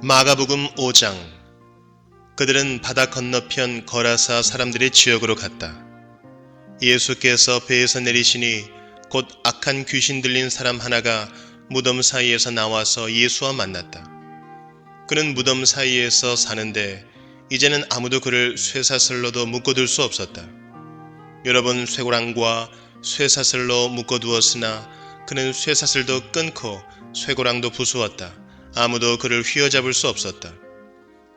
마가복음 5장. 그들은 바다 건너편 거라사 사람들의 지역으로 갔다. 예수께서 배에서 내리시니 곧 악한 귀신 들린 사람 하나가 무덤 사이에서 나와서 예수와 만났다. 그는 무덤 사이에서 사는데 이제는 아무도 그를 쇠사슬로도 묶어둘 수 없었다. 여러 번 쇠고랑과 쇠사슬로 묶어두었으나 그는 쇠사슬도 끊고 쇠고랑도 부수었다. 아무도 그를 휘어잡을 수 없었다.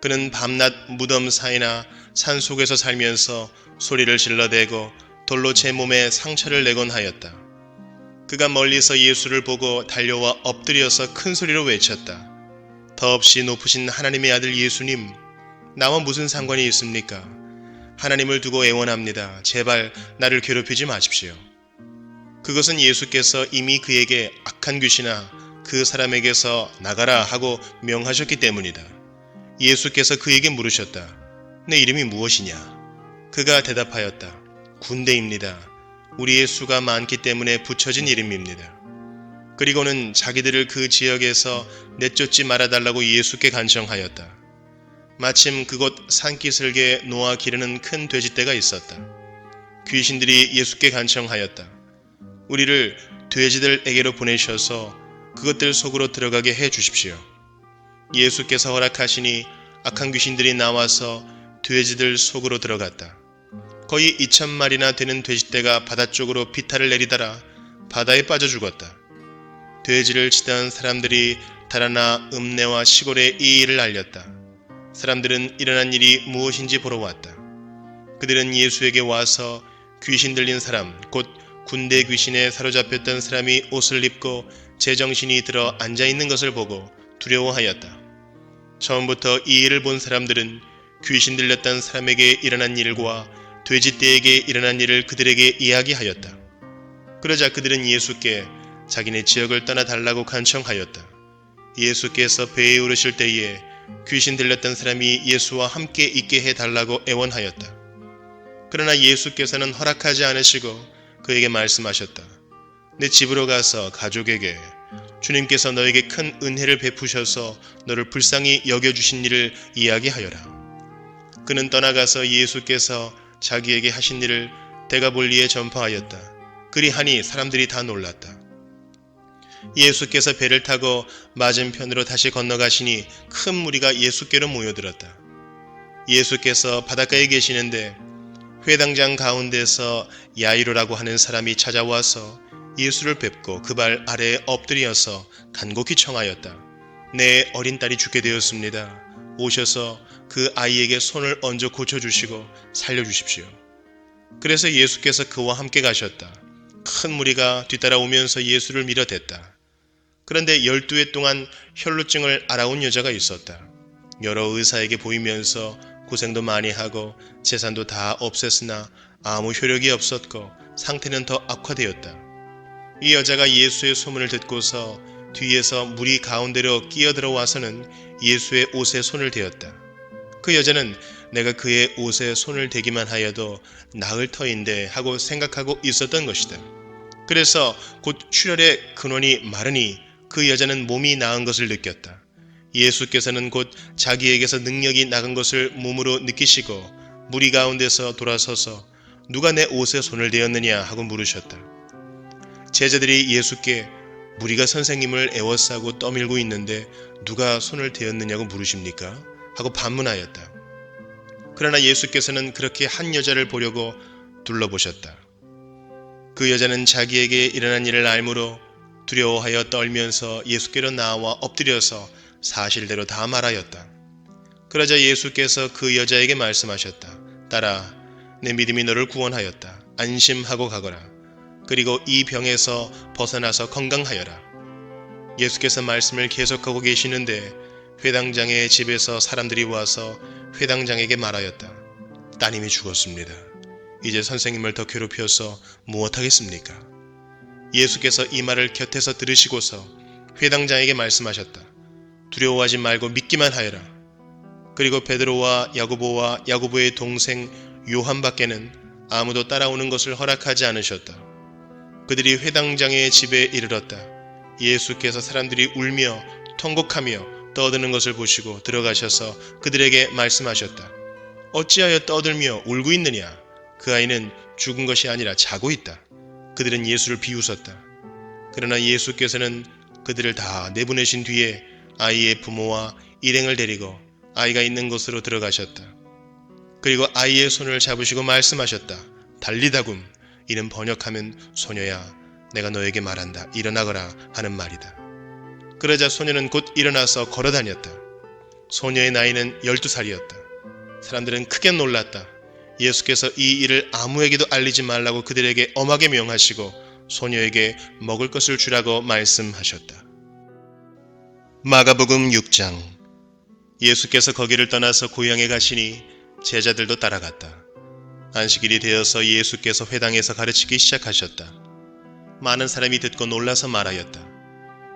그는 밤낮 무덤 사이나 산속에서 살면서 소리를 질러대고 돌로 제 몸에 상처를 내곤 하였다. 그가 멀리서 예수를 보고 달려와 엎드려서 큰 소리로 외쳤다. 더없이 높으신 하나님의 아들 예수님, 나와 무슨 상관이 있습니까? 하나님을 두고 애원합니다. 제발 나를 괴롭히지 마십시오. 그것은 예수께서 이미 그에게 악한 귀신아 그 사람에게서 나가라 하고 명하셨기 때문이다. 예수께서 그에게 물으셨다. 내 이름이 무엇이냐? 그가 대답하였다. 군대입니다. 우리의 수가 많기 때문에 붙여진 이름입니다. 그리고는 자기들을 그 지역에서 내쫓지 말아달라고 예수께 간청하였다. 마침 그곳 산기슭에 놓아 기르는 큰 돼지떼가 있었다. 귀신들이 예수께 간청하였다. 우리를 돼지들에게로 보내셔서 그것들 속으로 들어가게 해 주십시오. 예수께서 허락하시니 악한 귀신들이 나와서 돼지들 속으로 들어갔다. 거의 2,000마리나 되는 돼지떼가 바다 쪽으로 비탈을 내리다가 바다에 빠져 죽었다. 돼지를 치던 사람들이 달아나 읍내와 시골에 이 일을 알렸다. 사람들은 일어난 일이 무엇인지 보러 왔다. 그들은 예수에게 와서 귀신 들린 사람, 곧 군대 귀신에 사로잡혔던 사람이 옷을 입고 제정신이 들어 앉아있는 것을 보고 두려워하였다. 처음부터 이 일을 본 사람들은 귀신 들렸던 사람에게 일어난 일과 돼지떼에게 일어난 일을 그들에게 이야기하였다. 그러자 그들은 예수께 자기네 지역을 떠나달라고 간청하였다. 예수께서 배에 오르실 때에 귀신 들렸던 사람이 예수와 함께 있게 해달라고 애원하였다. 그러나 예수께서는 허락하지 않으시고 그에게 말씀하셨다. 내 집으로 가서 가족에게 주님께서 너에게 큰 은혜를 베푸셔서 너를 불쌍히 여겨주신 일을 이야기하여라. 그는 떠나가서 예수께서 자기에게 하신 일을 데가볼리에 전파하였다. 그리하니 사람들이 다 놀랐다. 예수께서 배를 타고 맞은편으로 다시 건너가시니 큰 무리가 예수께로 모여들었다. 예수께서 바닷가에 계시는데 회당장 가운데서 야이로라고 하는 사람이 찾아와서 예수를 뵙고 그 발 아래에 엎드려서 간곡히 청하였다. 내 어린 딸이 죽게 되었습니다. 오셔서 그 아이에게 손을 얹어 고쳐주시고 살려주십시오. 그래서 예수께서 그와 함께 가셨다. 큰 무리가 뒤따라오면서 예수를 밀어댔다. 그런데 12해 동안 혈루증을 앓아온 여자가 있었다. 여러 의사에게 보이면서 고생도 많이 하고 재산도 다 없앴으나 아무 효력이 없었고 상태는 더 악화되었다. 이 여자가 예수의 소문을 듣고서 뒤에서 무리 가운데로 끼어들어와서는 예수의 옷에 손을 대었다. 그 여자는 내가 그의 옷에 손을 대기만 하여도 나을 터인데 하고 생각하고 있었던 것이다. 그래서 곧 출혈의 근원이 마르니 그 여자는 몸이 나은 것을 느꼈다. 예수께서는 곧 자기에게서 능력이 나간 것을 몸으로 느끼시고 무리 가운데서 돌아서서 누가 내 옷에 손을 대었느냐 하고 물으셨다. 제자들이 예수께 무리가 선생님을 애워싸고 떠밀고 있는데 누가 손을 대었느냐고 물으십니까? 하고 반문하였다. 그러나 예수께서는 그렇게 한 여자를 보려고 둘러보셨다. 그 여자는 자기에게 일어난 일을 알므로 두려워하여 떨면서 예수께로 나와 엎드려서 사실대로 다 말하였다. 그러자 예수께서 그 여자에게 말씀하셨다. 딸아, 내 믿음이 너를 구원하였다. 안심하고 가거라. 그리고 이 병에서 벗어나서 건강하여라. 예수께서 말씀을 계속하고 계시는데 회당장의 집에서 사람들이 와서 회당장에게 말하였다. 따님이 죽었습니다. 이제 선생님을 더 괴롭혀서 무엇하겠습니까? 예수께서 이 말을 곁에서 들으시고서 회당장에게 말씀하셨다. 두려워하지 말고 믿기만 하여라. 그리고 베드로와 야고보와 야고보의 동생 요한밖에는 아무도 따라오는 것을 허락하지 않으셨다. 그들이 회당장의 집에 이르렀다. 예수께서 사람들이 울며 통곡하며 떠드는 것을 보시고 들어가셔서 그들에게 말씀하셨다. 어찌하여 떠들며 울고 있느냐? 그 아이는 죽은 것이 아니라 자고 있다. 그들은 예수를 비웃었다. 그러나 예수께서는 그들을 다 내보내신 뒤에 아이의 부모와 일행을 데리고 아이가 있는 곳으로 들어가셨다. 그리고 아이의 손을 잡으시고 말씀하셨다. 달리다굼. 이는 번역하면 소녀야, 내가 너에게 말한다. 일어나거라 하는 말이다. 그러자 소녀는 곧 일어나서 걸어다녔다. 소녀의 나이는 12살이었다. 사람들은 크게 놀랐다. 예수께서 이 일을 아무에게도 알리지 말라고 그들에게 엄하게 명하시고 소녀에게 먹을 것을 주라고 말씀하셨다. 마가복음 6장. 예수께서 거기를 떠나서 고향에 가시니 제자들도 따라갔다. 안식일이 되어서 예수께서 회당에서 가르치기 시작하셨다. 많은 사람이 듣고 놀라서 말하였다.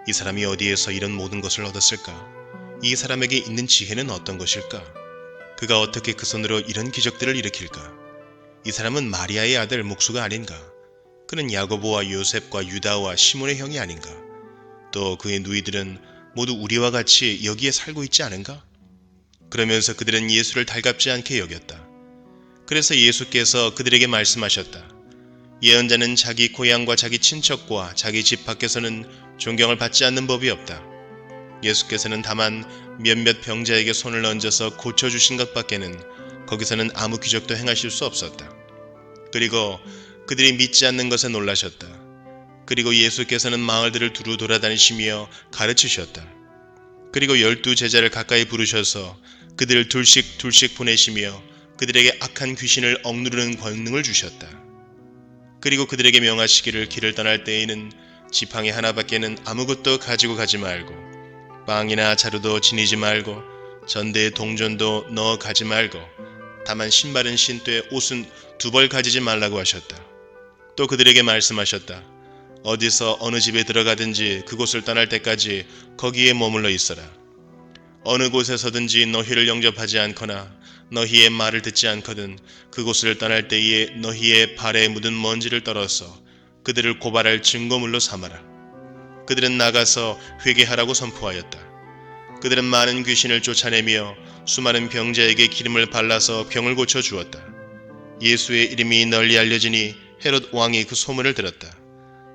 이 사람이 어디에서 이런 모든 것을 얻었을까? 이 사람에게 있는 지혜는 어떤 것일까? 그가 어떻게 그 손으로 이런 기적들을 일으킬까? 이 사람은 마리아의 아들 목수가 아닌가? 그는 야고보와 요셉과 유다와 시몬의 형이 아닌가? 또 그의 누이들은 모두 우리와 같이 여기에 살고 있지 않은가? 그러면서 그들은 예수를 달갑지 않게 여겼다. 그래서 예수께서 그들에게 말씀하셨다. 예언자는 자기 고향과 자기 친척과 자기 집 밖에서는 존경을 받지 않는 법이 없다. 예수께서는 다만 몇몇 병자에게 손을 얹어서 고쳐주신 것밖에는 거기서는 아무 기적도 행하실 수 없었다. 그리고 그들이 믿지 않는 것에 놀라셨다. 그리고 예수께서는 마을들을 두루 돌아다니시며 가르치셨다. 그리고 12 제자를 가까이 부르셔서 그들을 둘씩 보내시며 그들에게 악한 귀신을 억누르는 권능을 주셨다. 그리고 그들에게 명하시기를 길을 떠날 때에는 지팡이 하나밖에는 아무것도 가지고 가지 말고 빵이나 자루도 지니지 말고 전대에 동전도 넣어 가지 말고 다만 신발은 신되 옷은 2벌 가지지 말라고 하셨다. 또 그들에게 말씀하셨다. 어디서 어느 집에 들어가든지 그곳을 떠날 때까지 거기에 머물러 있어라. 어느 곳에서든지 너희를 영접하지 않거나 너희의 말을 듣지 않거든 그곳을 떠날 때에 너희의 발에 묻은 먼지를 떨어서 그들을 고발할 증거물로 삼아라. 그들은 나가서 회개하라고 선포하였다. 그들은 많은 귀신을 쫓아내며 수많은 병자에게 기름을 발라서 병을 고쳐 주었다. 예수의 이름이 널리 알려지니 헤롯 왕이 그 소문을 들었다.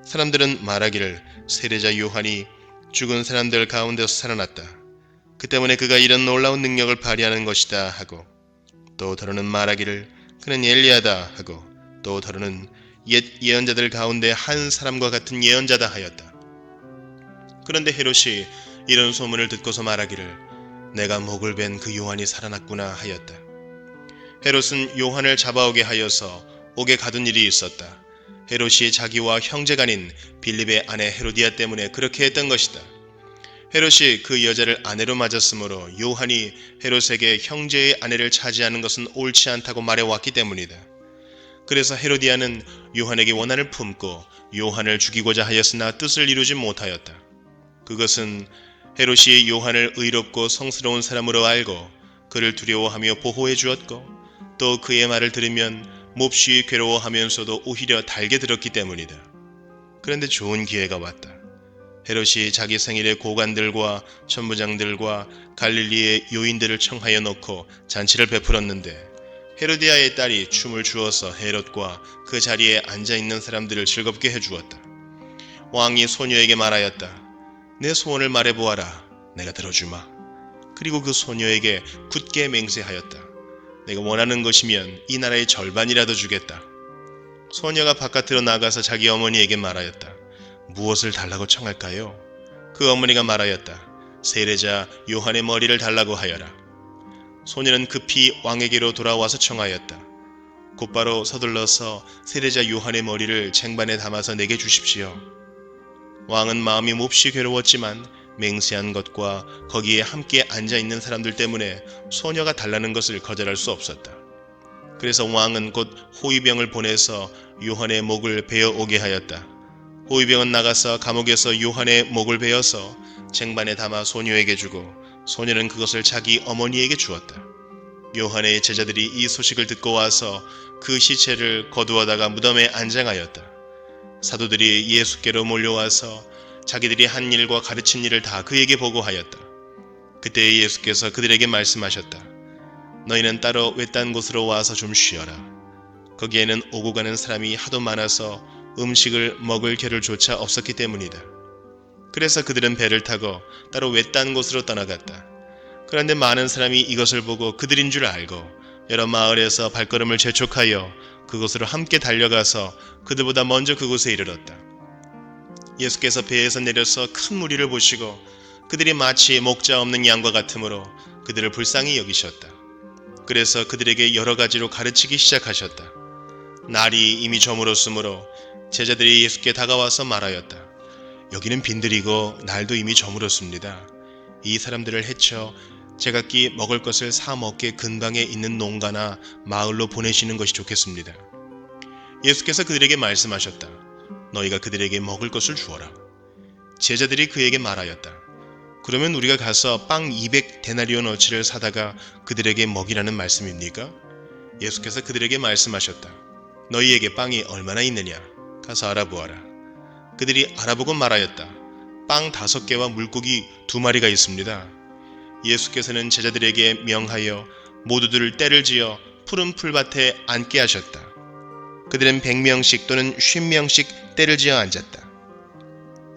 사람들은 말하기를 세례자 요한이 죽은 사람들 가운데서 살아났다. 그 때문에 그가 이런 놀라운 능력을 발휘하는 것이다 하고 또 더러는 말하기를 그는 엘리야다 하고 또 더러는 옛 예언자들 가운데 한 사람과 같은 예언자다 하였다. 그런데 헤롯이 이런 소문을 듣고서 말하기를 내가 목을 벤 그 요한이 살아났구나 하였다. 헤롯은 요한을 잡아오게 하여서 옥에 가둔 일이 있었다. 헤롯이 자기와 형제간인 빌립의 아내 헤로디아 때문에 그렇게 했던 것이다. 헤롯이 그 여자를 아내로 맞았으므로 요한이 헤롯에게 형제의 아내를 차지하는 것은 옳지 않다고 말해왔기 때문이다. 그래서 헤로디아는 요한에게 원한을 품고 요한을 죽이고자 하였으나 뜻을 이루지 못하였다. 그것은 헤롯이 요한을 의롭고 성스러운 사람으로 알고 그를 두려워하며 보호해 주었고 또 그의 말을 들으면 몹시 괴로워하면서도 오히려 달게 들었기 때문이다. 그런데 좋은 기회가 왔다. 헤롯이 자기 생일에 고관들과 천부장들과 갈릴리의 요인들을 청하여 놓고 잔치를 베풀었는데 헤로디아의 딸이 춤을 추어서 헤롯과 그 자리에 앉아있는 사람들을 즐겁게 해주었다. 왕이 소녀에게 말하였다. 내 소원을 말해보아라. 내가 들어주마. 그리고 그 소녀에게 굳게 맹세하였다. 내가 원하는 것이면 이 나라의 절반이라도 주겠다. 소녀가 바깥으로 나가서 자기 어머니에게 말하였다. 무엇을 달라고 청할까요? 그 어머니가 말하였다. 세례자 요한의 머리를 달라고 하여라. 소녀는 급히 왕에게로 돌아와서 청하였다. 곧바로 서둘러서 세례자 요한의 머리를 쟁반에 담아서 내게 주십시오. 왕은 마음이 몹시 괴로웠지만 맹세한 것과 거기에 함께 앉아있는 사람들 때문에 소녀가 달라는 것을 거절할 수 없었다. 그래서 왕은 곧 호위병을 보내서 요한의 목을 베어 오게 하였다. 호위병은 나가서 감옥에서 요한의 목을 베어서 쟁반에 담아 소녀에게 주고 소녀는 그것을 자기 어머니에게 주었다. 요한의 제자들이 이 소식을 듣고 와서 그 시체를 거두어다가 무덤에 안장하였다. 사도들이 예수께로 몰려와서 자기들이 한 일과 가르친 일을 다 그에게 보고하였다. 그때 예수께서 그들에게 말씀하셨다. 너희는 따로 외딴 곳으로 와서 좀 쉬어라. 거기에는 오고 가는 사람이 하도 많아서 음식을 먹을 겨를 조차 없었기 때문이다. 그래서 그들은 배를 타고 따로 외딴 곳으로 떠나갔다. 그런데 많은 사람이 이것을 보고 그들인 줄 알고 여러 마을에서 발걸음을 재촉하여 그곳으로 함께 달려가서 그들보다 먼저 그곳에 이르렀다. 예수께서 배에서 내려서 큰 무리를 보시고 그들이 마치 목자 없는 양과 같으므로 그들을 불쌍히 여기셨다. 그래서 그들에게 여러 가지로 가르치기 시작하셨다. 날이 이미 저물었으므로 제자들이 예수께 다가와서 말하였다. 여기는 빈들이고 날도 이미 저물었습니다. 이 사람들을 해쳐 제각기 먹을 것을 사 먹게 근방에 있는 농가나 마을로 보내시는 것이 좋겠습니다. 예수께서 그들에게 말씀하셨다. 너희가 그들에게 먹을 것을 주어라. 제자들이 그에게 말하였다. 그러면 우리가 가서 빵 200데나리온어치를 사다가 그들에게 먹이라는 말씀입니까? 예수께서 그들에게 말씀하셨다. 너희에게 빵이 얼마나 있느냐? 가서 알아보아라. 그들이 알아보고 말하였다. 빵 5개와 물고기 2마리가 있습니다. 예수께서는 제자들에게 명하여 모두들 떼를 지어 푸른 풀밭에 앉게 하셨다. 그들은 100명씩 또는 50명씩 떼를 지어 앉았다.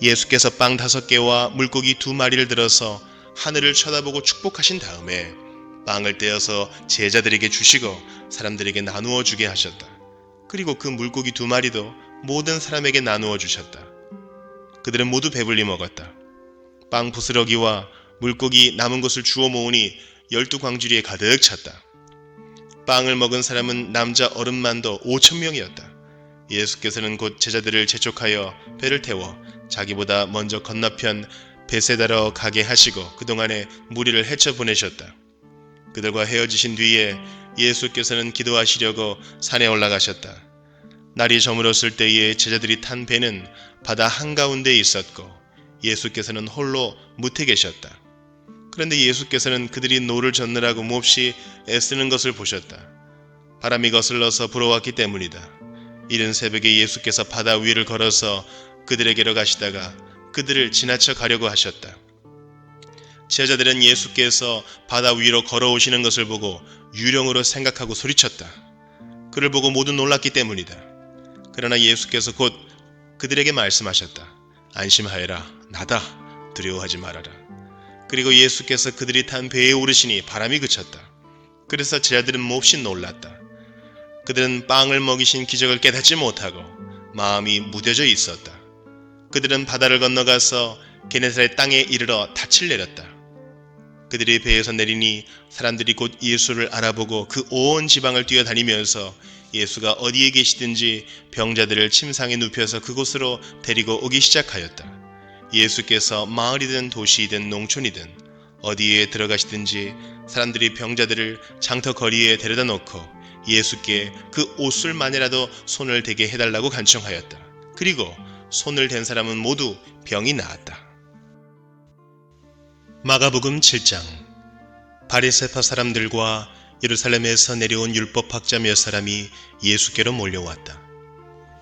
예수께서 빵 5개와 물고기 2마리를 들어서 하늘을 쳐다보고 축복하신 다음에 빵을 떼어서 제자들에게 주시고 사람들에게 나누어 주게 하셨다. 그리고 그 물고기 2마리도 모든 사람에게 나누어 주셨다. 그들은 모두 배불리 먹었다. 빵 부스러기와 물고기 남은 것을 주워 모으니 12광주리에 가득 찼다. 빵을 먹은 사람은 남자 어른만도 5,000명이었다. 예수께서는 곧 제자들을 재촉하여 배를 태워 자기보다 먼저 건너편 베세다로 가게 하시고 그동안에 무리를 헤쳐 보내셨다. 그들과 헤어지신 뒤에 예수께서는 기도하시려고 산에 올라가셨다. 날이 저물었을 때에 제자들이 탄 배는 바다 한가운데에 있었고 예수께서는 홀로 무태 계셨다. 그런데 예수께서는 그들이 노를 젓느라고 몹시 애쓰는 것을 보셨다. 바람이 거슬러서 불어왔기 때문이다. 이른 새벽에 예수께서 바다 위를 걸어서 그들에게로 가시다가 그들을 지나쳐 가려고 하셨다. 제자들은 예수께서 바다 위로 걸어오시는 것을 보고 유령으로 생각하고 소리쳤다. 그를 보고 모두 놀랐기 때문이다. 그러나 예수께서 곧 그들에게 말씀하셨다. 안심하여라. 나다. 두려워하지 말아라. 그리고 예수께서 그들이 탄 배에 오르시니 바람이 그쳤다. 그래서 제자들은 몹시 놀랐다. 그들은 빵을 먹이신 기적을 깨닫지 못하고 마음이 무뎌져 있었다. 그들은 바다를 건너가서 게네사렛 땅에 이르러 닻을 내렸다. 그들이 배에서 내리니 사람들이 곧 예수를 알아보고 그 온 지방을 뛰어다니면서 예수가 어디에 계시든지 병자들을 침상에 눕혀서 그곳으로 데리고 오기 시작하였다. 예수께서 마을이든 도시이든 농촌이든 어디에 들어가시든지 사람들이 병자들을 장터거리에 데려다 놓고 예수께 그 옷술만이라도 손을 대게 해달라고 간청하였다. 그리고 손을 댄 사람은 모두 병이 나았다. 마가복음 7장. 바리새파 사람들과 예루살렘에서 내려온 율법학자 몇 사람이 예수께로 몰려왔다.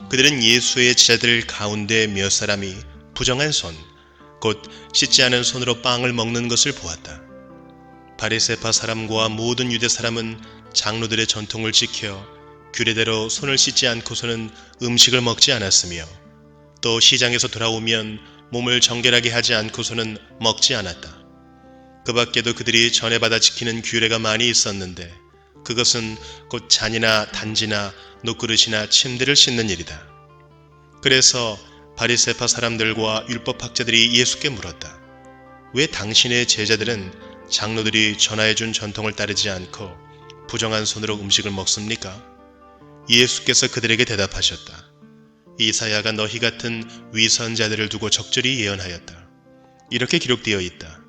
그들은 예수의 제자들 가운데 몇 사람이 부정한 손, 곧 씻지 않은 손으로 빵을 먹는 것을 보았다. 바리새파 사람과 모든 유대 사람은 장로들의 전통을 지켜 규례대로 손을 씻지 않고서는 음식을 먹지 않았으며 또 시장에서 돌아오면 몸을 정결하게 하지 않고서는 먹지 않았다. 그 밖에도 그들이 전에 받아 지키는 규례가 많이 있었는데 그것은 곧 잔이나 단지나 녹그릇이나 침대를 씻는 일이다. 그래서 바리새파 사람들과 율법학자들이 예수께 물었다. 왜 당신의 제자들은 장로들이 전하여준 전통을 따르지 않고 부정한 손으로 음식을 먹습니까? 예수께서 그들에게 대답하셨다. 이사야가 너희 같은 위선자들을 두고 적절히 예언하였다. 이렇게 기록되어 있다.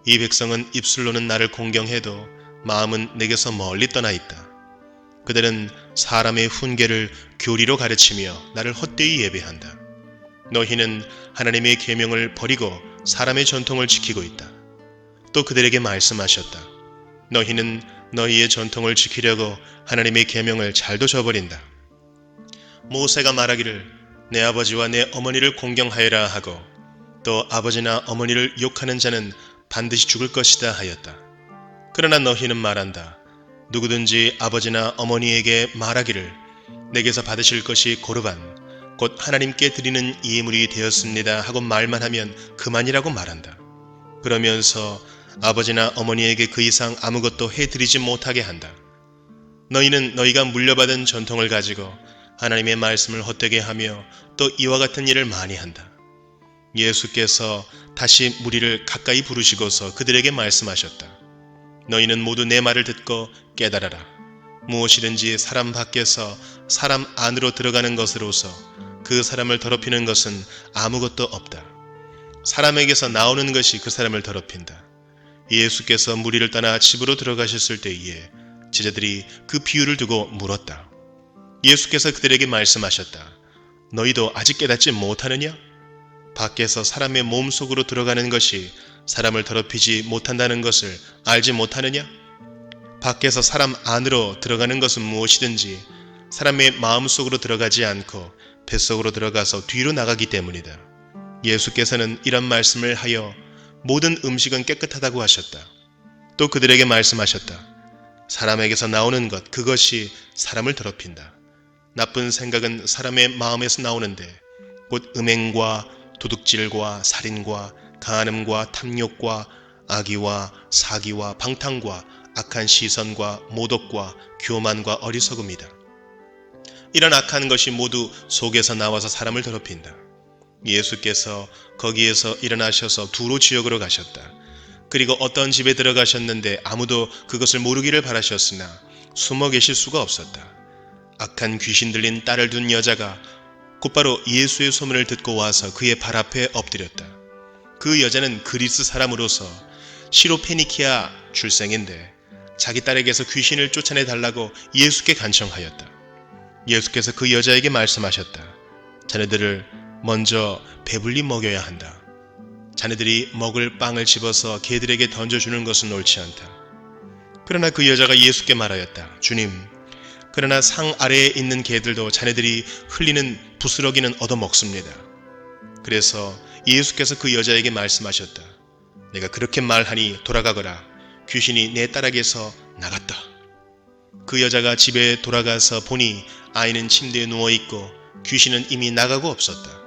이 백성은 입술로는 나를 공경해도 마음은 내게서 멀리 떠나 있다. 그들은 사람의 훈계를 교리로 가르치며 나를 헛되이 예배한다. 너희는 하나님의 계명을 버리고 사람의 전통을 지키고 있다. 또 그들에게 말씀하셨다. 너희는 너희의 전통을 지키려고 하나님의 계명을 잘도 저버린다. 모세가 말하기를 내 아버지와 내 어머니를 공경하여라 하고 또 아버지나 어머니를 욕하는 자는 반드시 죽을 것이다 하였다. 그러나 너희는 말한다. 누구든지 아버지나 어머니에게 말하기를 내게서 받으실 것이 고르반 곧 하나님께 드리는 예물이 되었습니다 하고 말만 하면 그만이라고 말한다. 그러면서 아버지나 어머니에게 그 이상 아무것도 해드리지 못하게 한다. 너희는 너희가 물려받은 전통을 가지고 하나님의 말씀을 헛되게 하며 또 이와 같은 일을 많이 한다. 예수께서 다시 무리를 가까이 부르시고서 그들에게 말씀하셨다. 너희는 모두 내 말을 듣고 깨달아라. 무엇이든지 사람 밖에서 사람 안으로 들어가는 것으로서 그 사람을 더럽히는 것은 아무것도 없다. 사람에게서 나오는 것이 그 사람을 더럽힌다. 예수께서 무리를 떠나 집으로 들어가셨을 때에 제자들이 그 비유를 두고 물었다. 예수께서 그들에게 말씀하셨다. 너희도 아직 깨닫지 못하느냐? 밖에서 사람의 몸 속으로 들어가는 것이 사람을 더럽히지 못한다는 것을 알지 못하느냐? 밖에서 사람 안으로 들어가는 것은 무엇이든지 사람의 마음 속으로 들어가지 않고 뱃속으로 들어가서 뒤로 나가기 때문이다. 예수께서는 이런 말씀을 하여 모든 음식은 깨끗하다고 하셨다. 또 그들에게 말씀하셨다. 사람에게서 나오는 것, 그것이 사람을 더럽힌다. 나쁜 생각은 사람의 마음에서 나오는데 곧 음행과 도둑질과 살인과 간음과 탐욕과 악의와 사기와 방탕과 악한 시선과 모독과 교만과 어리석음이다. 이런 악한 것이 모두 속에서 나와서 사람을 더럽힌다. 예수께서 거기에서 일어나셔서 두로 지역으로 가셨다. 그리고 어떤 집에 들어가셨는데 아무도 그것을 모르기를 바라셨으나 숨어 계실 수가 없었다. 악한 귀신 들린 딸을 둔 여자가 곧바로 예수의 소문을 듣고 와서 그의 발 앞에 엎드렸다. 그 여자는 그리스 사람으로서 시로페니키아 출생인데 자기 딸에게서 귀신을 쫓아내 달라고 예수께 간청하였다. 예수께서 그 여자에게 말씀하셨다. 자네들을 먼저 배불리 먹여야 한다. 자네들이 먹을 빵을 집어서 개들에게 던져주는 것은 옳지 않다. 그러나 그 여자가 예수께 말하였다. 주님, 그러나 상 아래에 있는 개들도 자네들이 흘리는 부스러기는 얻어먹습니다. 그래서 예수께서 그 여자에게 말씀하셨다. 내가 그렇게 말하니 돌아가거라. 귀신이 내 딸에게서 나갔다. 그 여자가 집에 돌아가서 보니 아이는 침대에 누워있고 귀신은 이미 나가고 없었다.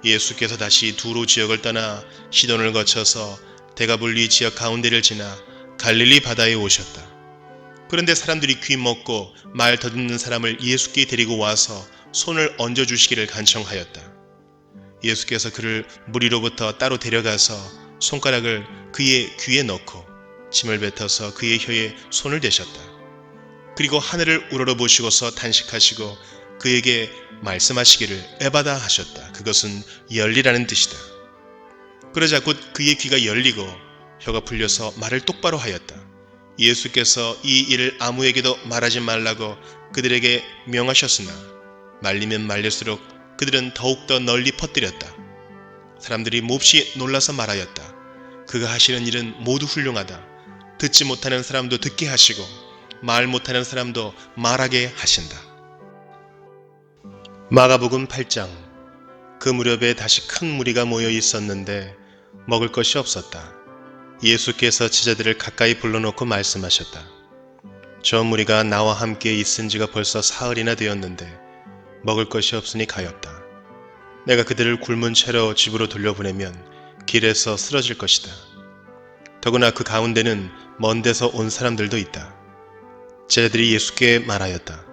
예수께서 다시 두로 지역을 떠나 시돈을 거쳐서 데가볼리 지역 가운데를 지나 갈릴리 바다에 오셨다. 그런데 사람들이 귀 먹고 말 더듬는 사람을 예수께 데리고 와서 손을 얹어주시기를 간청하였다. 예수께서 그를 무리로부터 따로 데려가서 손가락을 그의 귀에 넣고 침을 뱉어서 그의 혀에 손을 대셨다. 그리고 하늘을 우러러보시고서 탄식하시고 그에게 말씀하시기를 에바다 하셨다. 그것은 열리라는 뜻이다. 그러자 곧 그의 귀가 열리고 혀가 풀려서 말을 똑바로 하였다. 예수께서 이 일을 아무에게도 말하지 말라고 그들에게 명하셨으나 말리면 말릴수록 그들은 더욱더 널리 퍼뜨렸다. 사람들이 몹시 놀라서 말하였다. 그가 하시는 일은 모두 훌륭하다. 듣지 못하는 사람도 듣게 하시고 말 못하는 사람도 말하게 하신다. 마가복음 8장. 그 무렵에 다시 큰 무리가 모여 있었는데 먹을 것이 없었다. 예수께서 제자들을 가까이 불러놓고 말씀하셨다. 저 무리가 나와 함께 있은 지가 벌써 사흘이나 되었는데 먹을 것이 없으니 가엾다. 내가 그들을 굶은 채로 집으로 돌려보내면 길에서 쓰러질 것이다. 더구나 그 가운데는 먼 데서 온 사람들도 있다. 제자들이 예수께 말하였다.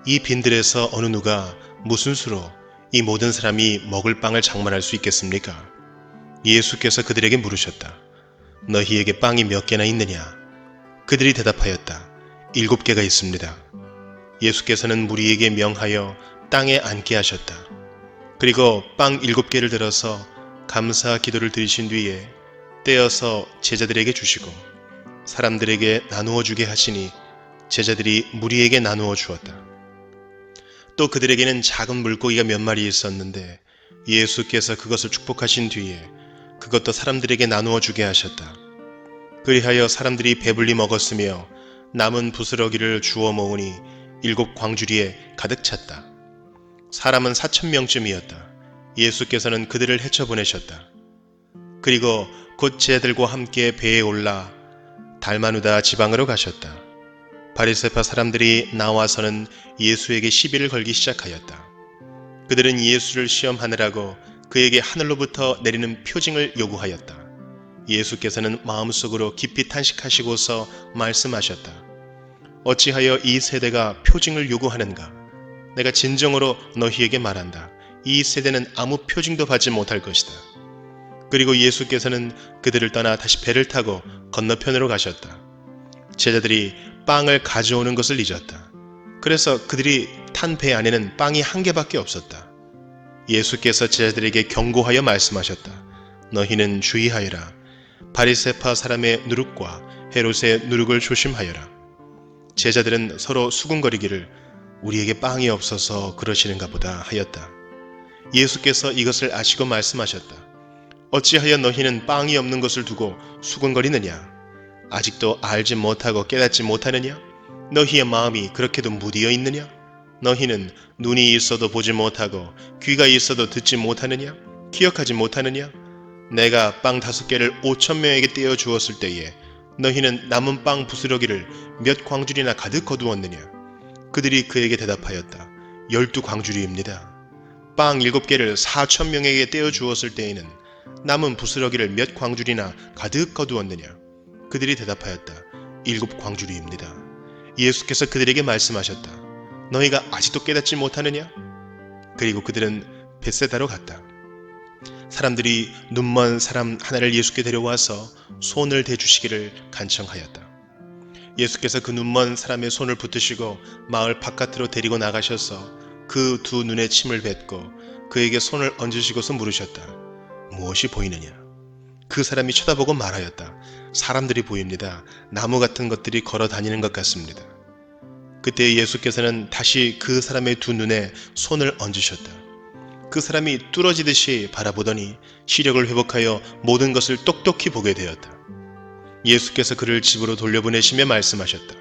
이 빈들에서 어느 누가 무슨 수로 이 모든 사람이 먹을 빵을 장만할 수 있겠습니까? 예수께서 그들에게 물으셨다. 너희에게 빵이 몇 개나 있느냐? 그들이 대답하였다. 7개가 있습니다. 예수께서는 무리에게 명하여 땅에 앉게 하셨다. 그리고 빵 7개를 들어서 감사 기도를 드리신 뒤에 떼어서 제자들에게 주시고 사람들에게 나누어 주게 하시니 제자들이 무리에게 나누어 주었다. 또 그들에게는 작은 물고기가 몇 마리 있었는데 예수께서 그것을 축복하신 뒤에 그것도 사람들에게 나누어 주게 하셨다. 그리하여 사람들이 배불리 먹었으며 남은 부스러기를 주워 모으니 7 광주리에 가득 찼다. 사람은 4,000명쯤이었다. 예수께서는 그들을 헤쳐 보내셨다. 그리고 곧 제자들과 함께 배에 올라 달마누다 지방으로 가셨다. 바리새파 사람들이 나와서는 예수에게 시비를 걸기 시작하였다. 그들은 예수를 시험하느라고 그에게 하늘로부터 내리는 표징을 요구하였다. 예수께서는 마음속으로 깊이 탄식하시고서 말씀하셨다. 어찌하여 이 세대가 표징을 요구하는가? 내가 진정으로 너희에게 말한다. 이 세대는 아무 표징도 받지 못할 것이다. 그리고 예수께서는 그들을 떠나 다시 배를 타고 건너편으로 가셨다. 제자들이 빵을 가져오는 것을 잊었다. 그래서 그들이 탄 배 안에는 빵이 한 개밖에 없었다. 예수께서 제자들에게 경고하여 말씀하셨다. 너희는 주의하여라. 바리새파 사람의 누룩과 헤롯의 누룩을 조심하여라. 제자들은 서로 수군거리기를 우리에게 빵이 없어서 그러시는가 보다 하였다. 예수께서 이것을 아시고 말씀하셨다. 어찌하여 너희는 빵이 없는 것을 두고 수군거리느냐? 아직도 알지 못하고 깨닫지 못하느냐? 너희의 마음이 그렇게도 무디어 있느냐? 너희는 눈이 있어도 보지 못하고 귀가 있어도 듣지 못하느냐? 기억하지 못하느냐? 내가 빵 5개를 5,000명에게 떼어 주었을 때에 너희는 남은 빵 부스러기를 몇 광줄이나 가득 거두었느냐? 그들이 그에게 대답하였다. 12광줄이입니다. 빵 7개를 4,000명에게 떼어 주었을 때에는 남은 부스러기를 몇 광줄이나 가득 거두었느냐? 그들이 대답하였다. 7광줄이입니다. 예수께서 그들에게 말씀하셨다. 너희가 아직도 깨닫지 못하느냐? 그리고 그들은 벳세다로 갔다. 사람들이 눈먼 사람 하나를 예수께 데려와서 손을 대주시기를 간청하였다. 예수께서 그 눈먼 사람의 손을 붙드시고 마을 바깥으로 데리고 나가셔서 그 두 눈에 침을 뱉고 그에게 손을 얹으시고서 물으셨다. 무엇이 보이느냐? 그 사람이 쳐다보고 말하였다. 사람들이 보입니다. 나무 같은 것들이 걸어 다니는 것 같습니다. 그때 예수께서는 다시 그 사람의 두 눈에 손을 얹으셨다. 그 사람이 뚫어지듯이 바라보더니 시력을 회복하여 모든 것을 똑똑히 보게 되었다. 예수께서 그를 집으로 돌려보내시며 말씀하셨다.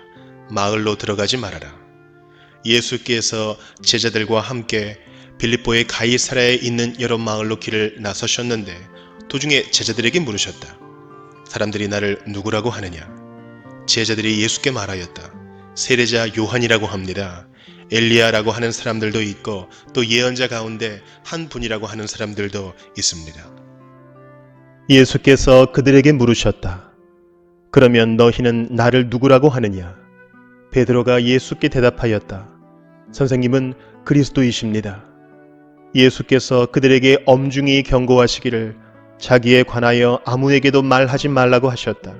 마을로 들어가지 말아라. 예수께서 제자들과 함께 빌립보의 가이사랴에 있는 여러 마을로 길을 나서셨는데 도중에 제자들에게 물으셨다. 사람들이 나를 누구라고 하느냐? 제자들이 예수께 말하였다. 세례자 요한이라고 합니다. 엘리야라고 하는 사람들도 있고 또 예언자 가운데 한 분이라고 하는 사람들도 있습니다. 예수께서 그들에게 물으셨다. 그러면 너희는 나를 누구라고 하느냐? 베드로가 예수께 대답하였다. 선생님은 그리스도이십니다. 예수께서 그들에게 엄중히 경고하시기를 자기에 관하여 아무에게도 말하지 말라고 하셨다.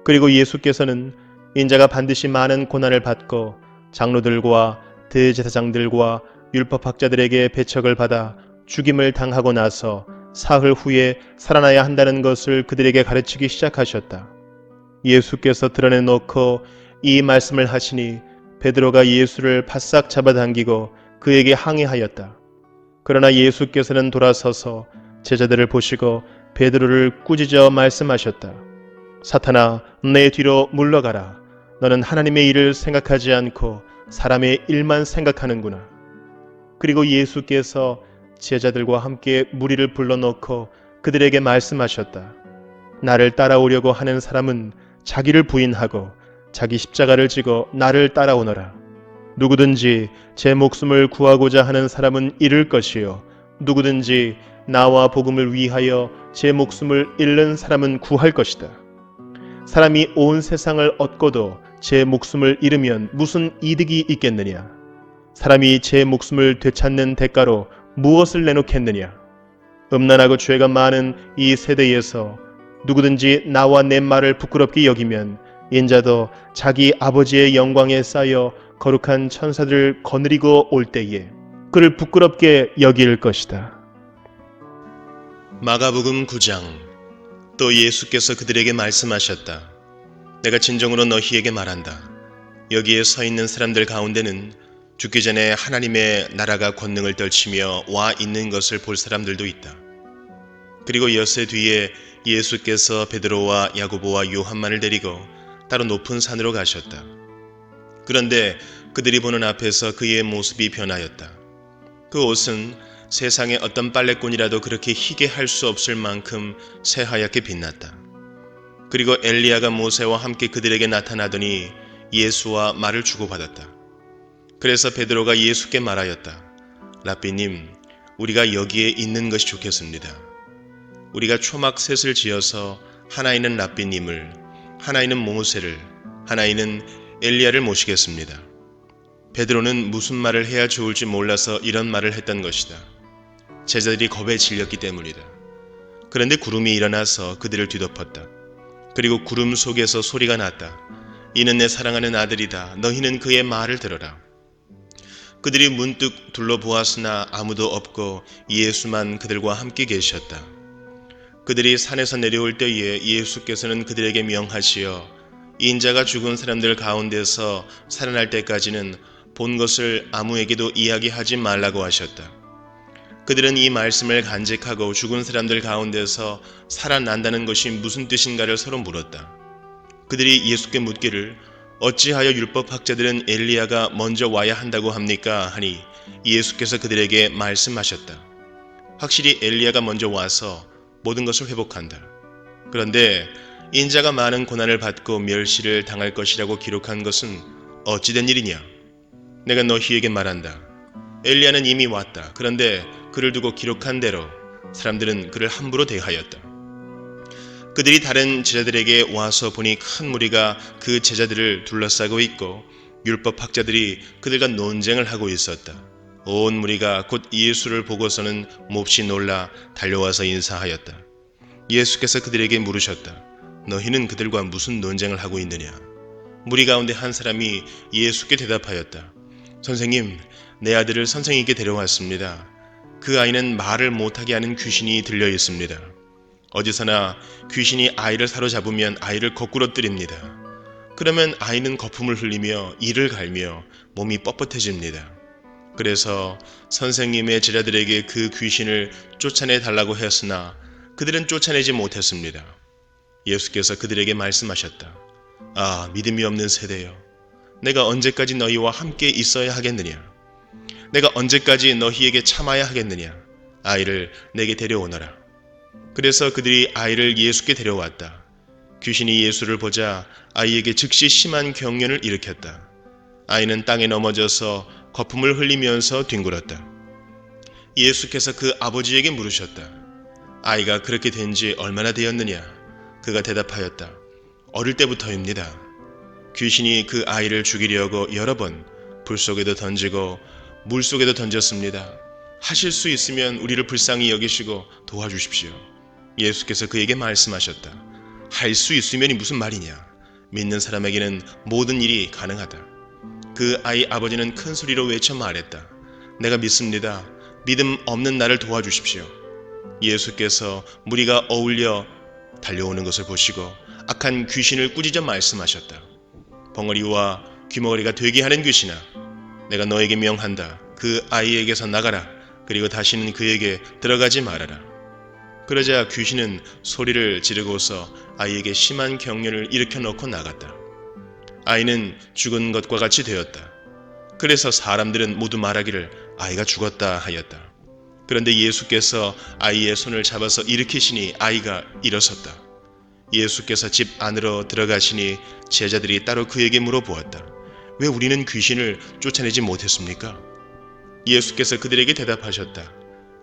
그리고 예수께서는 인자가 반드시 많은 고난을 받고 장로들과 대제사장들과 율법학자들에게 배척을 받아 죽임을 당하고 나서 사흘 후에 살아나야 한다는 것을 그들에게 가르치기 시작하셨다. 예수께서 드러내놓고 이 말씀을 하시니 베드로가 예수를 바싹 잡아당기고 그에게 항의하였다. 그러나 예수께서는 돌아서서 제자들을 보시고 베드로를 꾸짖어 말씀하셨다. 사탄아, 내 뒤로 물러가라. 너는 하나님의 일을 생각하지 않고 사람의 일만 생각하는구나. 그리고 예수께서 제자들과 함께 무리를 불러놓고 그들에게 말씀하셨다. 나를 따라오려고 하는 사람은 자기를 부인하고 자기 십자가를 지고 나를 따라오너라. 누구든지 제 목숨을 구하고자 하는 사람은 잃을 것이요 누구든지 나와 복음을 위하여 제 목숨을 잃는 사람은 구할 것이다. 사람이 온 세상을 얻고도 제 목숨을 잃으면 무슨 이득이 있겠느냐? 사람이 제 목숨을 되찾는 대가로 무엇을 내놓겠느냐? 음란하고 죄가 많은 이 세대에서 누구든지 나와 내 말을 부끄럽게 여기면 인자도 자기 아버지의 영광에 쌓여 거룩한 천사들을 거느리고 올 때에 그를 부끄럽게 여길 것이다. 마가복음 9장. 또 예수께서 그들에게 말씀하셨다. 내가 진정으로 너희에게 말한다. 여기에 서 있는 사람들 가운데는 죽기 전에 하나님의 나라가 권능을 떨치며 와 있는 것을 볼 사람들도 있다. 그리고 엿새 뒤에 예수께서 베드로와 야고보와 요한만을 데리고 따로 높은 산으로 가셨다. 그런데 그들이 보는 앞에서 그의 모습이 변하였다. 그 옷은 세상의 어떤 빨래꾼이라도 그렇게 희게 할 수 없을 만큼 새하얗게 빛났다. 그리고 엘리야가 모세와 함께 그들에게 나타나더니 예수와 말을 주고받았다. 그래서 베드로가 예수께 말하였다. 랍비님, 우리가 여기에 있는 것이 좋겠습니다. 우리가 초막셋을 지어서 하나이는 랍비님을, 하나이는 모세를, 하나이는 엘리야를 모시겠습니다. 베드로는 무슨 말을 해야 좋을지 몰라서 이런 말을 했던 것이다. 제자들이 겁에 질렸기 때문이다. 그런데 구름이 일어나서 그들을 뒤덮었다. 그리고 구름 속에서 소리가 났다. 이는 내 사랑하는 아들이다. 너희는 그의 말을 들어라. 그들이 문득 둘러보았으나 아무도 없고 예수만 그들과 함께 계셨다. 그들이 산에서 내려올 때에 예수께서는 그들에게 명하시어 인자가 죽은 사람들 가운데서 살아날 때까지는 본 것을 아무에게도 이야기하지 말라고 하셨다. 그들은 이 말씀을 간직하고 죽은 사람들 가운데서 살아난다는 것이 무슨 뜻인가를 서로 물었다. 그들이 예수께 묻기를 어찌하여 율법학자들은 엘리야가 먼저 와야 한다고 합니까? 하니 예수께서 그들에게 말씀하셨다. 확실히 엘리야가 먼저 와서 모든 것을 회복한다. 그런데 인자가 많은 고난을 받고 멸시를 당할 것이라고 기록한 것은 어찌된 일이냐? 내가 너희에게 말한다. 엘리야는 이미 왔다. 그런데 그를 두고 기록한 대로 사람들은 그를 함부로 대하였다. 그들이 다른 제자들에게 와서 보니 큰 무리가 그 제자들을 둘러싸고 있고 율법학자들이 그들과 논쟁을 하고 있었다. 온 무리가 곧 예수를 보고서는 몹시 놀라 달려와서 인사하였다. 예수께서 그들에게 물으셨다. 너희는 그들과 무슨 논쟁을 하고 있느냐? 무리 가운데 한 사람이 예수께 대답하였다. 선생님, 내 아들을 선생님께 데려왔습니다. 그 아이는 말을 못하게 하는 귀신이 들려 있습니다. 어디서나 귀신이 아이를 사로잡으면 아이를 거꾸로 뜨립니다. 그러면 아이는 거품을 흘리며 이를 갈며 몸이 뻣뻣해집니다. 그래서 선생님의 제자들에게 그 귀신을 쫓아내 달라고 했으나 그들은 쫓아내지 못했습니다. 예수께서 그들에게 말씀하셨다. 아, 믿음이 없는 세대여. 내가 언제까지 너희와 함께 있어야 하겠느냐? 내가 언제까지 너희에게 참아야 하겠느냐? 아이를 내게 데려오너라. 그래서 그들이 아이를 예수께 데려왔다. 귀신이 예수를 보자 아이에게 즉시 심한 경련을 일으켰다. 아이는 땅에 넘어져서 거품을 흘리면서 뒹굴었다. 예수께서 그 아버지에게 물으셨다. 아이가 그렇게 된 지 얼마나 되었느냐? 그가 대답하였다. 어릴 때부터입니다. 귀신이 그 아이를 죽이려고 여러 번 불 속에도 던지고 물 속에도 던졌습니다. 하실 수 있으면 우리를 불쌍히 여기시고 도와주십시오. 예수께서 그에게 말씀하셨다. 할 수 있으면이 무슨 말이냐? 믿는 사람에게는 모든 일이 가능하다. 그 아이 아버지는 큰 소리로 외쳐 말했다. 내가 믿습니다. 믿음 없는 나를 도와주십시오. 예수께서 무리가 어울려 달려오는 것을 보시고 악한 귀신을 꾸짖어 말씀하셨다. 벙어리와 귀머거리가 되게 하는 귀신아, 내가 너에게 명한다. 그 아이에게서 나가라. 그리고 다시는 그에게 들어가지 말아라. 그러자 귀신은 소리를 지르고서 아이에게 심한 경련을 일으켜 놓고 나갔다. 아이는 죽은 것과 같이 되었다. 그래서 사람들은 모두 말하기를 아이가 죽었다 하였다. 그런데 예수께서 아이의 손을 잡아서 일으키시니 아이가 일어섰다. 예수께서 집 안으로 들어가시니 제자들이 따로 그에게 물어보았다. 왜 우리는 귀신을 쫓아내지 못했습니까? 예수께서 그들에게 대답하셨다.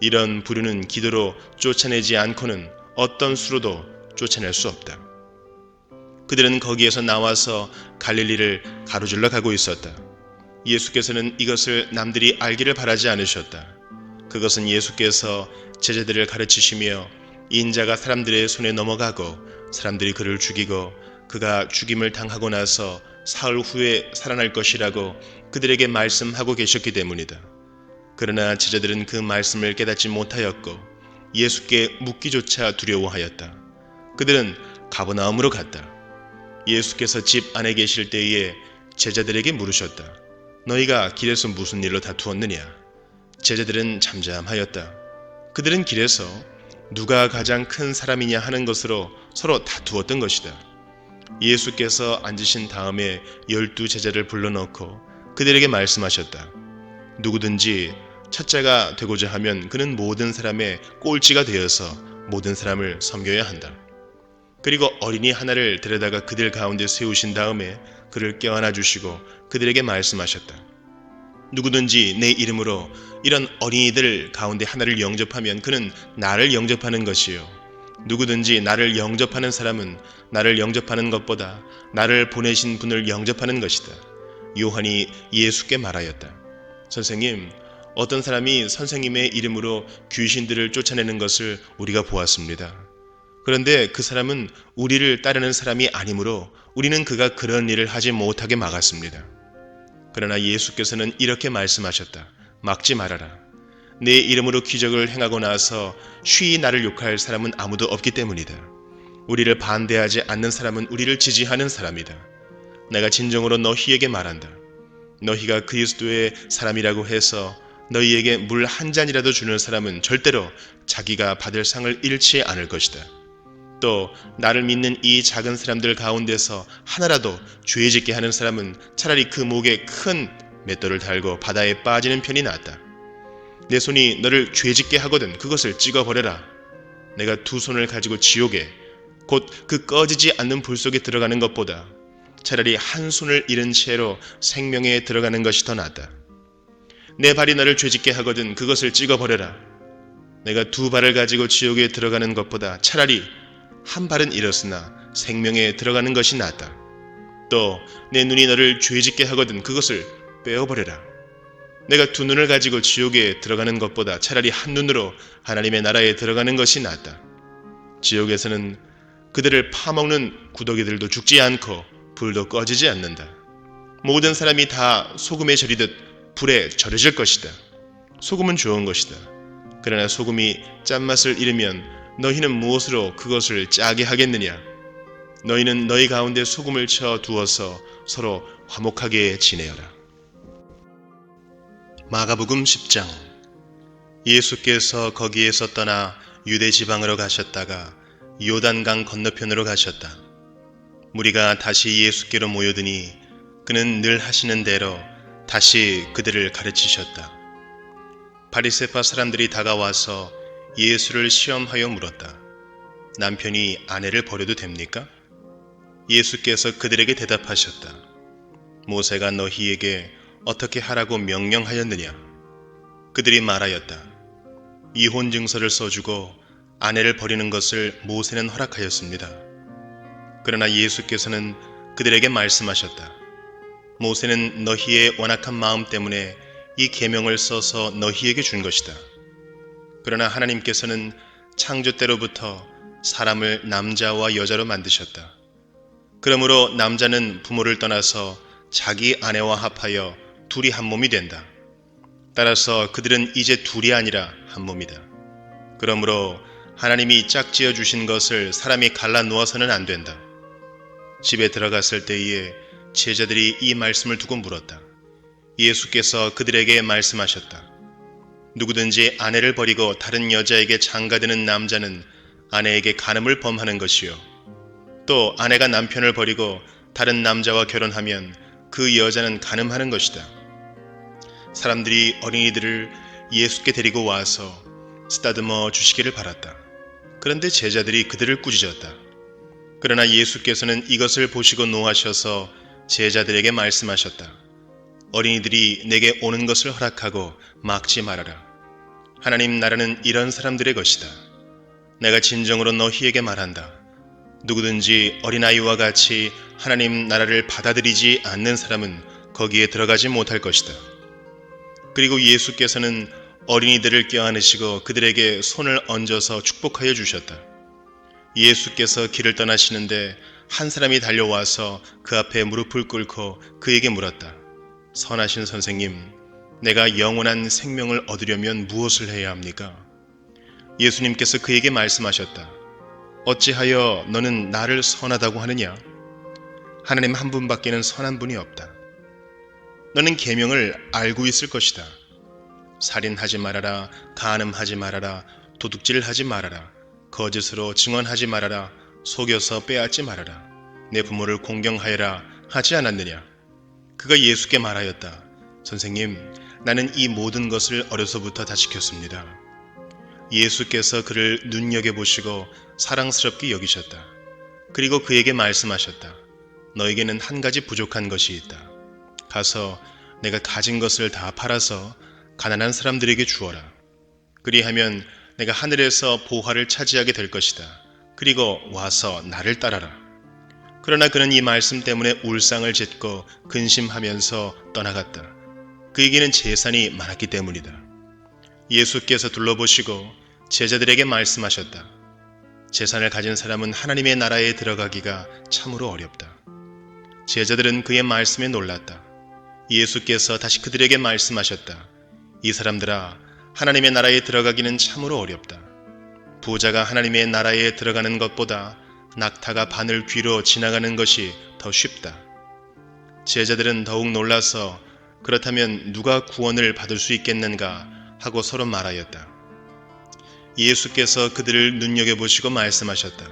이런 부류는 기도로 쫓아내지 않고는 어떤 수로도 쫓아낼 수 없다. 그들은 거기에서 나와서 갈릴리를 가로질러 가고 있었다. 예수께서는 이것을 남들이 알기를 바라지 않으셨다. 그것은 예수께서 제자들을 가르치시며 인자가 사람들의 손에 넘어가고 사람들이 그를 죽이고 그가 죽임을 당하고 나서 사흘 후에 살아날 것이라고 그들에게 말씀하고 계셨기 때문이다. 그러나 제자들은 그 말씀을 깨닫지 못하였고 예수께 묻기조차 두려워하였다. 그들은 가버나움으로 갔다. 예수께서 집 안에 계실 때에 제자들에게 물으셨다. 너희가 길에서 무슨 일로 다투었느냐? 제자들은 잠잠하였다. 그들은 길에서 누가 가장 큰 사람이냐 하는 것으로 서로 다투었던 것이다. 예수께서 앉으신 다음에 12 제자를 불러넣고 그들에게 말씀하셨다. 누구든지 첫째가 되고자 하면 그는 모든 사람의 꼴찌가 되어서 모든 사람을 섬겨야 한다. 그리고 어린이 하나를 데려다가 그들 가운데 세우신 다음에 그를 껴안아 주시고 그들에게 말씀하셨다. 누구든지 내 이름으로 이런 어린이들 가운데 하나를 영접하면 그는 나를 영접하는 것이요. 누구든지 나를 영접하는 사람은 나를 영접하는 것보다 나를 보내신 분을 영접하는 것이다. 요한이 예수께 말하였다. 선생님, 어떤 사람이 선생님의 이름으로 귀신들을 쫓아내는 것을 우리가 보았습니다. 그런데 그 사람은 우리를 따르는 사람이 아니므로 우리는 그가 그런 일을 하지 못하게 막았습니다. 그러나 예수께서는 이렇게 말씀하셨다. 막지 말아라. 내 이름으로 기적을 행하고 나서 쉬이 나를 욕할 사람은 아무도 없기 때문이다. 우리를 반대하지 않는 사람은 우리를 지지하는 사람이다. 내가 진정으로 너희에게 말한다. 너희가 그리스도의 사람이라고 해서 너희에게 물 한 잔이라도 주는 사람은 절대로 자기가 받을 상을 잃지 않을 것이다. 또 나를 믿는 이 작은 사람들 가운데서 하나라도 죄 짓게 하는 사람은 차라리 그 목에 큰 맷돌을 달고 바다에 빠지는 편이 낫다. 내 손이 너를 죄 짓게 하거든 그것을 찍어버려라. 내가 두 손을 가지고 지옥에 곧 그 꺼지지 않는 불 속에 들어가는 것보다 차라리 한 손을 잃은 채로 생명에 들어가는 것이 더 낫다. 내 발이 너를 죄 짓게 하거든 그것을 찍어버려라. 내가 두 발을 가지고 지옥에 들어가는 것보다 차라리 한 발은 잃었으나 생명에 들어가는 것이 낫다. 또 내 눈이 너를 죄짓게 하거든 그것을 빼어버려라. 내가 두 눈을 가지고 지옥에 들어가는 것보다 차라리 한 눈으로 하나님의 나라에 들어가는 것이 낫다. 지옥에서는 그들을 파먹는 구더기들도 죽지 않고 불도 꺼지지 않는다. 모든 사람이 다 소금에 절이듯 불에 절여질 것이다. 소금은 좋은 것이다. 그러나 소금이 짠맛을 잃으면 너희는 무엇으로 그것을 짜게 하겠느냐? 너희는 너희 가운데 소금을 쳐 두어서 서로 화목하게 지내어라. 마가복음 10장. 예수께서 거기에서 떠나 유대 지방으로 가셨다가 요단강 건너편으로 가셨다. 무리가 다시 예수께로 모여드니 그는 늘 하시는 대로 다시 그들을 가르치셨다. 바리새파 사람들이 다가와서 예수를 시험하여 물었다. 남편이 아내를 버려도 됩니까? 예수께서 그들에게 대답하셨다. 모세가 너희에게 어떻게 하라고 명령하였느냐? 그들이 말하였다. 이혼 증서를 써주고 아내를 버리는 것을 모세는 허락하였습니다. 그러나 예수께서는 그들에게 말씀하셨다. 모세는 너희의 완악한 마음 때문에 이 계명을 써서 너희에게 준 것이다. 그러나 하나님께서는 창조 때로부터 사람을 남자와 여자로 만드셨다. 그러므로 남자는 부모를 떠나서 자기 아내와 합하여 둘이 한 몸이 된다. 따라서 그들은 이제 둘이 아니라 한 몸이다. 그러므로 하나님이 짝지어 주신 것을 사람이 갈라 놓아서는 안 된다. 집에 들어갔을 때에 제자들이 이 말씀을 두고 물었다. 예수께서 그들에게 말씀하셨다. 누구든지 아내를 버리고 다른 여자에게 장가드는 남자는 아내에게 간음을 범하는 것이요. 또 아내가 남편을 버리고 다른 남자와 결혼하면 그 여자는 간음하는 것이다. 사람들이 어린이들을 예수께 데리고 와서 쓰다듬어 주시기를 바랐다. 그런데 제자들이 그들을 꾸짖었다. 그러나 예수께서는 이것을 보시고 노하셔서 제자들에게 말씀하셨다. 어린이들이 내게 오는 것을 허락하고 막지 말아라. 하나님 나라는 이런 사람들의 것이다. 내가 진정으로 너희에게 말한다. 누구든지 어린아이와 같이 하나님 나라를 받아들이지 않는 사람은 거기에 들어가지 못할 것이다. 그리고 예수께서는 어린이들을 껴안으시고 그들에게 손을 얹어서 축복하여 주셨다. 예수께서 길을 떠나시는데 한 사람이 달려와서 그 앞에 무릎을 꿇고 그에게 물었다. 선하신 선생님, 내가 영원한 생명을 얻으려면 무엇을 해야 합니까? 예수님께서 그에게 말씀하셨다. 어찌하여 너는 나를 선하다고 하느냐? 하나님 한 분밖에는 선한 분이 없다. 너는 계명을 알고 있을 것이다. 살인하지 말아라, 간음하지 말아라, 도둑질하지 말아라, 거짓으로 증언하지 말아라, 속여서 빼앗지 말아라, 내 부모를 공경하여라 하지 않았느냐? 그가 예수께 말하였다. 선생님, 나는 이 모든 것을 어려서부터 다 지켰습니다. 예수께서 그를 눈여겨보시고 사랑스럽게 여기셨다. 그리고 그에게 말씀하셨다. 너에게는 한 가지 부족한 것이 있다. 가서 내가 가진 것을 다 팔아서 가난한 사람들에게 주어라. 그리하면 내가 하늘에서 보화를 차지하게 될 것이다. 그리고 와서 나를 따라라. 그러나 그는 이 말씀 때문에 울상을 짓고 근심하면서 떠나갔다. 그에게는 재산이 많았기 때문이다. 예수께서 둘러보시고 제자들에게 말씀하셨다. 재산을 가진 사람은 하나님의 나라에 들어가기가 참으로 어렵다. 제자들은 그의 말씀에 놀랐다. 예수께서 다시 그들에게 말씀하셨다. 이 사람들아, 하나님의 나라에 들어가기는 참으로 어렵다. 부자가 하나님의 나라에 들어가는 것보다 낙타가 바늘 귀로 지나가는 것이 더 쉽다. 제자들은 더욱 놀라서 그렇다면 누가 구원을 받을 수 있겠는가 하고 서로 말하였다. 예수께서 그들을 눈여겨보시고 말씀하셨다.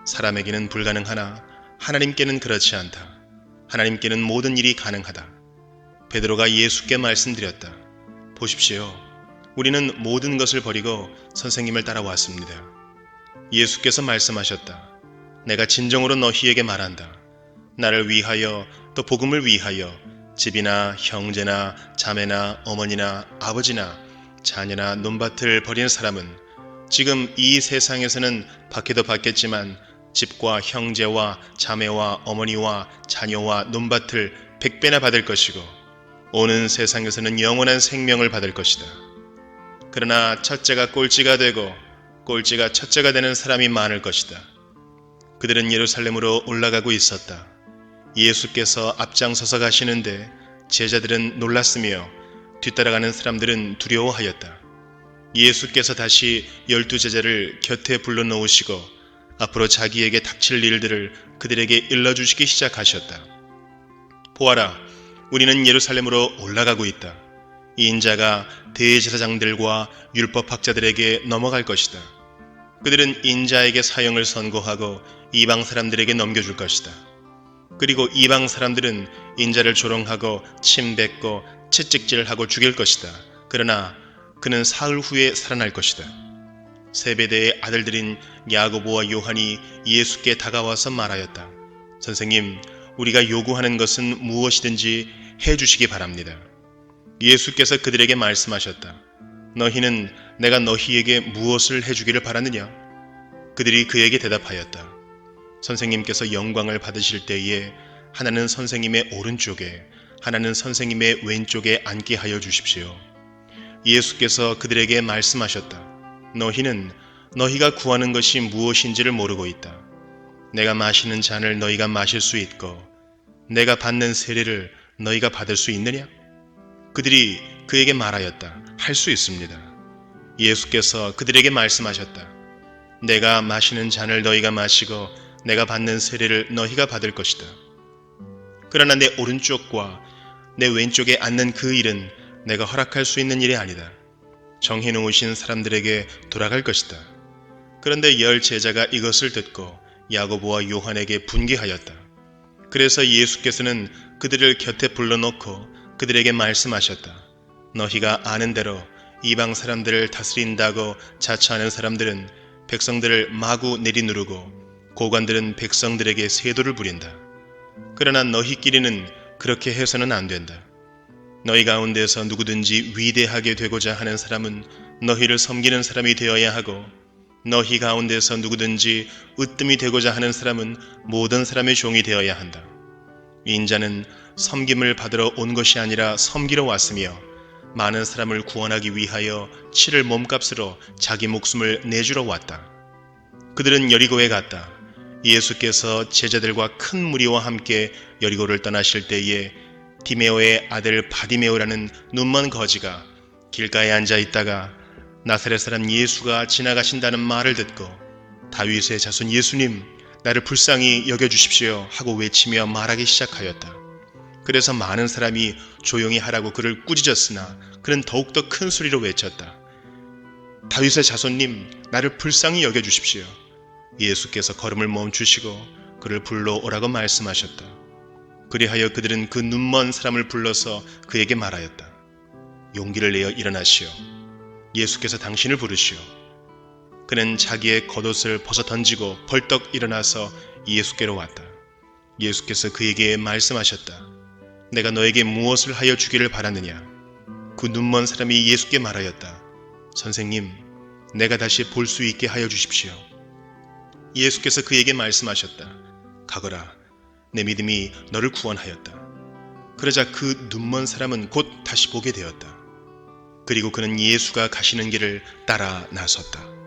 사람에게는 불가능하나 하나님께는 그렇지 않다. 하나님께는 모든 일이 가능하다. 베드로가 예수께 말씀드렸다. 보십시오. 우리는 모든 것을 버리고 선생님을 따라왔습니다. 예수께서 말씀하셨다. 내가 진정으로 너희에게 말한다. 나를 위하여 또 복음을 위하여 집이나 형제나 자매나 어머니나 아버지나 자녀나 논밭을 버린 사람은 지금 이 세상에서는 받기도 받겠지만 집과 형제와 자매와 어머니와 자녀와 논밭을 100배나 받을 것이고 오는 세상에서는 영원한 생명을 받을 것이다. 그러나 첫째가 꼴찌가 되고 꼴찌가 첫째가 되는 사람이 많을 것이다. 그들은 예루살렘으로 올라가고 있었다. 예수께서 앞장서서 가시는데 제자들은 놀랐으며 뒤따라가는 사람들은 두려워하였다. 예수께서 다시 12제자를 곁에 불러놓으시고 앞으로 자기에게 닥칠 일들을 그들에게 일러주시기 시작하셨다. 보아라, 우리는 예루살렘으로 올라가고 있다. 이 인자가 대제사장들과 율법학자들에게 넘어갈 것이다. 그들은 인자에게 사형을 선고하고 이방 사람들에게 넘겨줄 것이다. 그리고 이방 사람들은 인자를 조롱하고 침뱉고 채찍질하고 죽일 것이다. 그러나 그는 사흘 후에 살아날 것이다. 세베대의 아들들인 야고보와 요한이 예수께 다가와서 말하였다. 선생님, 우리가 요구하는 것은 무엇이든지 해주시기 바랍니다. 예수께서 그들에게 말씀하셨다. 너희는 내가 너희에게 무엇을 해주기를 바라느냐? 그들이 그에게 대답하였다. 선생님께서 영광을 받으실 때에 하나는 선생님의 오른쪽에 하나는 선생님의 왼쪽에 앉게 하여 주십시오. 예수께서 그들에게 말씀하셨다. 너희는 너희가 구하는 것이 무엇인지를 모르고 있다. 내가 마시는 잔을 너희가 마실 수 있고 내가 받는 세례를 너희가 받을 수 있느냐? 그들이 그에게 말하였다. 할 수 있습니다. 예수께서 그들에게 말씀하셨다. 내가 마시는 잔을 너희가 마시고 내가 받는 세례를 너희가 받을 것이다. 그러나 내 오른쪽과 내 왼쪽에 앉는 그 일은 내가 허락할 수 있는 일이 아니다. 정해놓으신 사람들에게 돌아갈 것이다. 그런데 10 제자가 이것을 듣고 야고보와 요한에게 분개하였다. 그래서 예수께서는 그들을 곁에 불러놓고 그들에게 말씀하셨다. 너희가 아는 대로 이방 사람들을 다스린다고 자처하는 사람들은 백성들을 마구 내리누르고 고관들은 백성들에게 세도를 부린다. 그러나 너희끼리는 그렇게 해서는 안 된다. 너희 가운데서 누구든지 위대하게 되고자 하는 사람은 너희를 섬기는 사람이 되어야 하고 너희 가운데서 누구든지 으뜸이 되고자 하는 사람은 모든 사람의 종이 되어야 한다. 인자는 섬김을 받으러 온 것이 아니라 섬기러 왔으며 많은 사람을 구원하기 위하여 치를 몸값으로 자기 목숨을 내주러 왔다. 그들은 여리고에 갔다. 예수께서 제자들과 큰 무리와 함께 여리고를 떠나실 때에 디메오의 아들 바디메오라는 눈먼 거지가 길가에 앉아 있다가 나사렛 사람 예수가 지나가신다는 말을 듣고 다윗의 자손 예수님, 나를 불쌍히 여겨주십시오 하고 외치며 말하기 시작하였다. 그래서 많은 사람이 조용히 하라고 그를 꾸짖었으나 그는 더욱더 큰 소리로 외쳤다. 다윗의 자손님, 나를 불쌍히 여겨주십시오. 예수께서 걸음을 멈추시고 그를 불러오라고 말씀하셨다. 그리하여 그들은 그 눈먼 사람을 불러서 그에게 말하였다. 용기를 내어 일어나시오. 예수께서 당신을 부르시오. 그는 자기의 겉옷을 벗어 던지고 벌떡 일어나서 예수께로 왔다. 예수께서 그에게 말씀하셨다. 내가 너에게 무엇을 하여 주기를 바라느냐? 그 눈먼 사람이 예수께 말하였다. 선생님, 내가 다시 볼 수 있게 하여 주십시오. 예수께서 그에게 말씀하셨다. 가거라, 내 믿음이 너를 구원하였다. 그러자 그 눈먼 사람은 곧 다시 보게 되었다. 그리고 그는 예수가 가시는 길을 따라 나섰다.